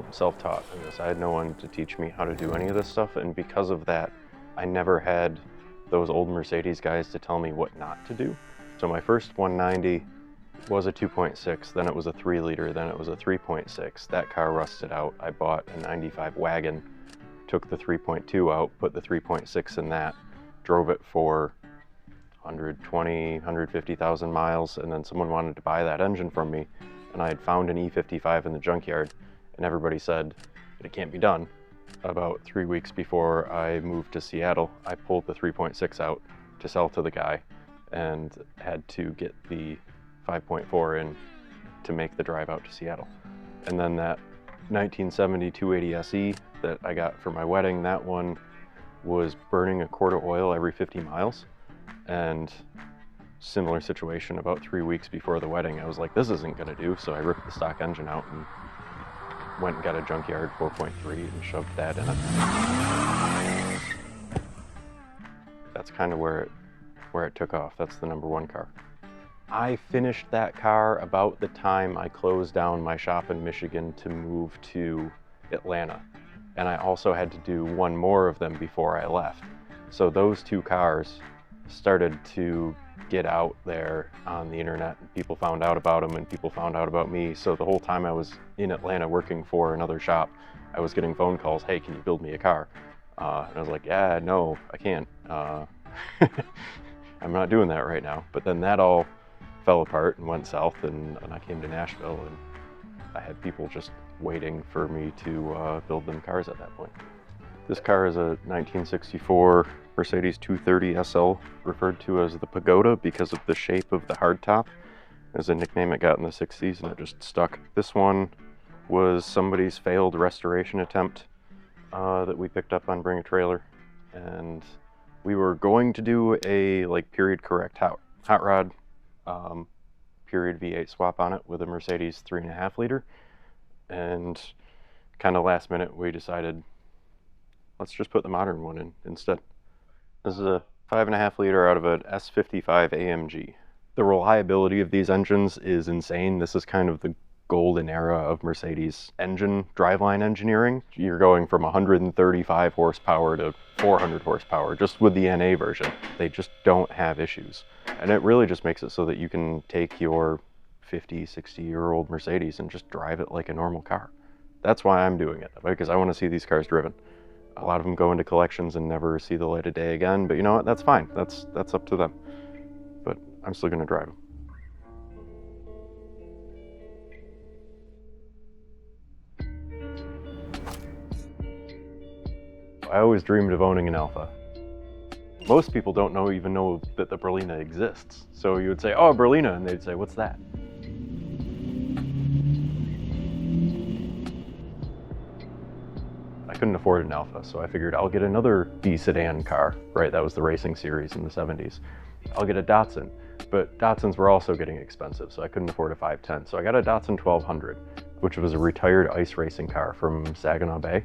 all self-taught in this. I had no one to teach me how to do any of this stuff, and because of that, I never had those old Mercedes guys to tell me what not to do. So my first 190 was a 2.6, then it was a 3 liter, then it was a 3.6. That car rusted out. I bought a 95 wagon, took the 3.2 out, put the 3.6 in that, drove it for 120, 150,000 miles, and then someone wanted to buy that engine from me, and I had found an E55 in the junkyard, and everybody said it can't be done. About 3 weeks before I moved to Seattle, I pulled the 3.6 out to sell to the guy and had to get the 5.4 in to make the drive out to Seattle. And then that 1970 280 SE that I got for my wedding, that one was burning a quart of oil every 50 miles. And similar situation about 3 weeks before the wedding. I was like, this isn't gonna do, so I ripped the stock engine out and went and got a junkyard 4.3 and shoved that in it. That's kind of where it took off. That's the #1 car. I finished that car about the time I closed down my shop in Michigan to move to Atlanta. And I also had to do one more of them before I left. So those 2 cars started to get out there on the internet. People found out about them and people found out about me. So the whole time I was in Atlanta working for another shop, I was getting phone calls, hey, can you build me a car? And I was like, yeah, no, I can't. I'm not doing that right now. But then that all fell apart and went south, and I came to Nashville, and I had people just waiting for me to build them cars at that point. This car is a 1964 Mercedes 230 SL, referred to as the Pagoda because of the shape of the hardtop. As a nickname it got in the 60s, and it just stuck. This one was somebody's failed restoration attempt that we picked up on Bring a Trailer, and we were going to do a period correct hot rod period V8 swap on it with a Mercedes 3.5 liter, and kind of last minute we decided let's just put the modern one in instead. This is a 5.5 liter out of an S55 AMG. The reliability of these engines is insane. This is kind of the golden era of Mercedes engine driveline engineering. You're going from 135 horsepower to 400 horsepower just with the NA version. They just don't have issues. And it really just makes it so that you can take your 50, 60-year-old Mercedes and just drive it like a normal car. That's why I'm doing it, because I want to see these cars driven. A lot of them go into collections and never see the light of day again, but you know what, that's fine. That's up to them. But I'm still gonna drive them. I always dreamed of owning an Alfa. Most people don't even know that the Berlina exists. So you would say, oh, Berlina, and they'd say, what's that? I couldn't afford an Alfa, so I figured I'll get another B sedan car, right? That was the racing series in the 70s. I'll get a Datsun, but Datsuns were also getting expensive, so I couldn't afford a 510. So I got a Datsun 1200, which was a retired ice racing car from Saginaw Bay.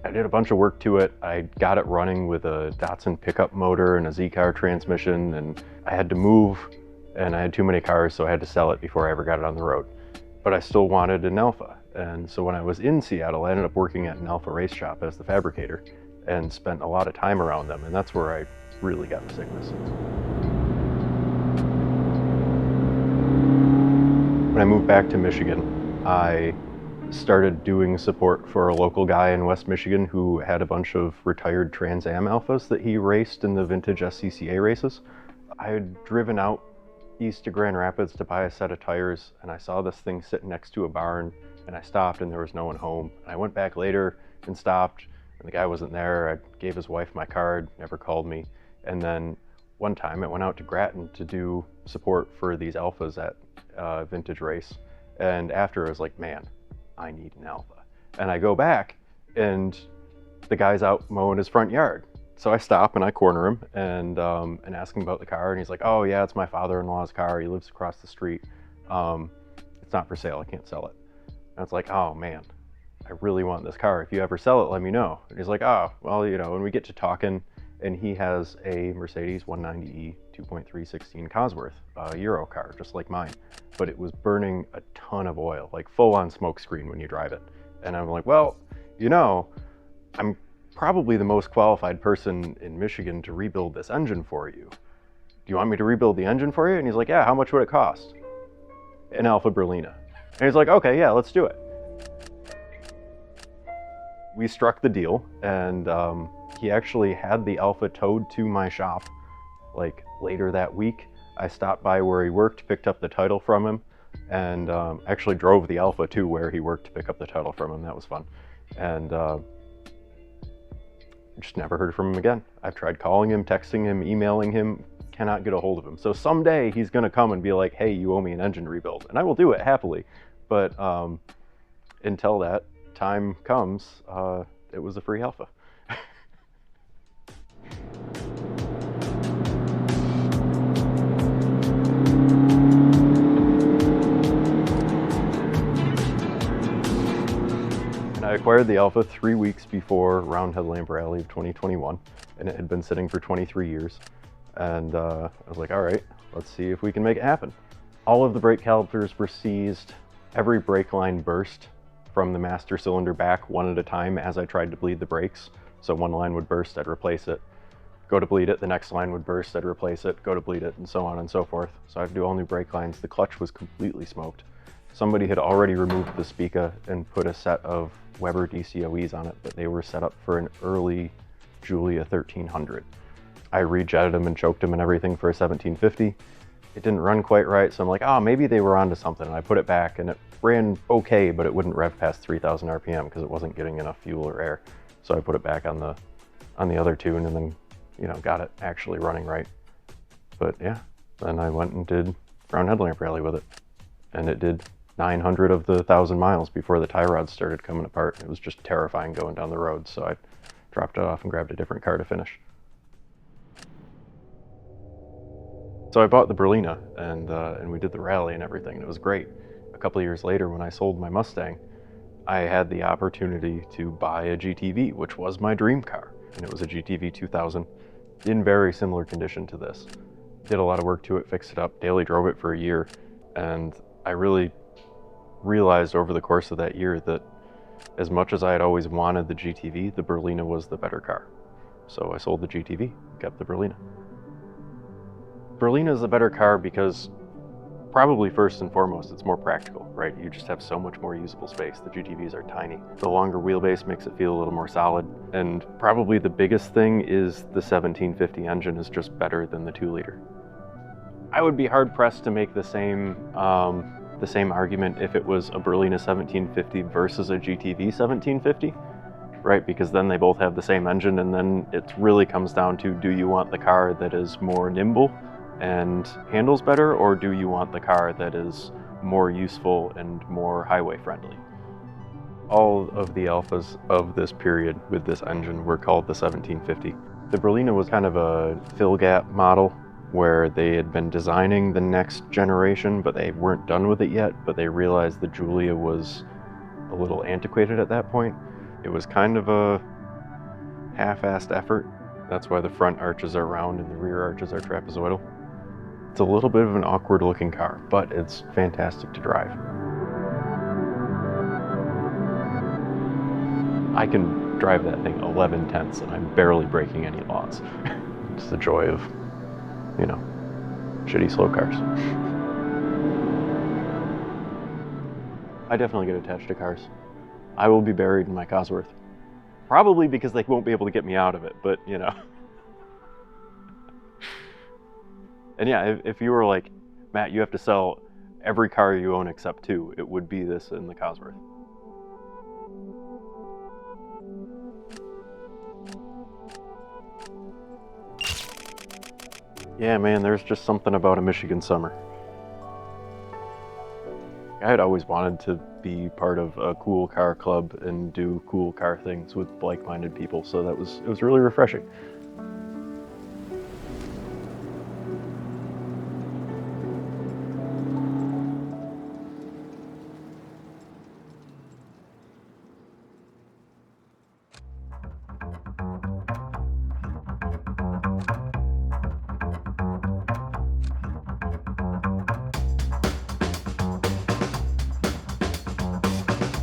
I did a bunch of work to it. I got it running with a Datsun pickup motor and a Z-car transmission, and I had to move, and I had too many cars, so I had to sell it before I ever got it on the road. But I still wanted an Alfa. And so when I was in Seattle, I ended up working at an Alfa race shop as the fabricator and spent a lot of time around them, and that's where I really got the sickness. When I moved back to Michigan, I started doing support for a local guy in West Michigan who had a bunch of retired Trans Am Alphas that he raced in the vintage SCCA races. I had driven out east to Grand Rapids to buy a set of tires, and I saw this thing sitting next to a barn, and I stopped and there was no one home. And I went back later and stopped, and the guy wasn't there. I gave his wife my card, never called me. And then one time I went out to Grattan to do support for these Alphas at a vintage race. And after I was like, man, I need an Alfa. And I go back and the guy's out mowing his front yard. So I stop and I corner him and ask him about the car, and he's like, oh yeah, it's my father-in-law's car. He lives across the street. It's not for sale, I can't sell it. And it's like, oh man, I really want this car. If you ever sell it, let me know. And he's like, oh, well, you know, and we get to talking, and he has a Mercedes 190E 2.316 Cosworth, a Euro car, just like mine. But it was burning a ton of oil, like full on smoke screen when you drive it. And I'm like, well, you know, I'm probably the most qualified person in Michigan to rebuild this engine for you. Do you want me to rebuild the engine for you? And he's like, yeah, how much would it cost? An Alfa Berlina. And he's like, okay, yeah, let's do it. We struck the deal, and he actually had the Alfa towed to my shop. Like later that week, I stopped by where he worked, picked up the title from him, and actually drove the Alfa to where he worked to pick up the title from him. That was fun. And just never heard from him again. I've tried calling him, texting him, emailing him, cannot get a hold of him. So someday he's gonna come and be like, hey, you owe me an engine rebuild. And I will do it happily. But until that time comes, it was a free Alfa. I acquired the Alfa 3 weeks before Round Headlamp Rally of 2021, and it had been sitting for 23 years. And I was like, all right, let's see if we can make it happen. All of the brake calipers were seized. Every brake line burst from the master cylinder back one at a time as I tried to bleed the brakes. So one line would burst, I'd replace it. Go to bleed it, the next line would burst, I'd replace it, go to bleed it, and so on and so forth. So I had to do all new brake lines. The clutch was completely smoked. Somebody had already removed the Spica and put a set of Weber DCOEs on it, but they were set up for an early Giulia 1300. I rejetted them and choked them and everything for a 1750. It didn't run quite right, so I'm like, oh, maybe they were onto something. And I put it back, and it ran okay, but it wouldn't rev past 3,000 RPM because it wasn't getting enough fuel or air. So I put it back on the other tune, and then, you know, got it actually running right. But yeah, then I went and did Round Headlamp Rally with it, and it did 900 of the 1,000 miles before the tie rods started coming apart. It was just terrifying going down the road, so I dropped it off and grabbed a different car to finish. So I bought the Berlina, and we did the rally and everything, and it was great. A couple of years later, when I sold my Mustang, I had the opportunity to buy a GTV, which was my dream car, and it was a GTV 2000 in very similar condition to this. Did a lot of work to it, fixed it up, daily drove it for a year, and I really realized over the course of that year that as much as I had always wanted the GTV, the Berlina was the better car. So I sold the GTV, kept the Berlina. Berlina is the better car because probably first and foremost, it's more practical, right? You just have so much more usable space. The GTVs are tiny. The longer wheelbase makes it feel a little more solid. And probably the biggest thing is the 1750 engine is just better than the 2-liter. I would be hard pressed to make the same argument if it was a Berlina 1750 versus a GTV 1750, right? Because then they both have the same engine, and then it really comes down to, do you want the car that is more nimble and handles better, or do you want the car that is more useful and more highway friendly? All of the Alfas of this period with this engine were called the 1750. The Berlina was kind of a fill gap model where they had been designing the next generation, but they weren't done with it yet, but they realized the Giulia was a little antiquated at that point. It was kind of a half-assed effort. That's why the front arches are round and the rear arches are trapezoidal. It's a little bit of an awkward looking car, but it's fantastic to drive. I can drive that thing 11/10 and I'm barely breaking any laws. It's the joy of, you know, shitty slow cars. I definitely get attached to cars. I will be buried in my Cosworth. Probably because they won't be able to get me out of it, but you know. And yeah, if you were like, Matt, you have to sell every car you own except 2, it would be this in the Cosworth. Yeah, man, there's just something about a Michigan summer. I had always wanted to be part of a cool car club and do cool car things with like-minded people, so it was really refreshing.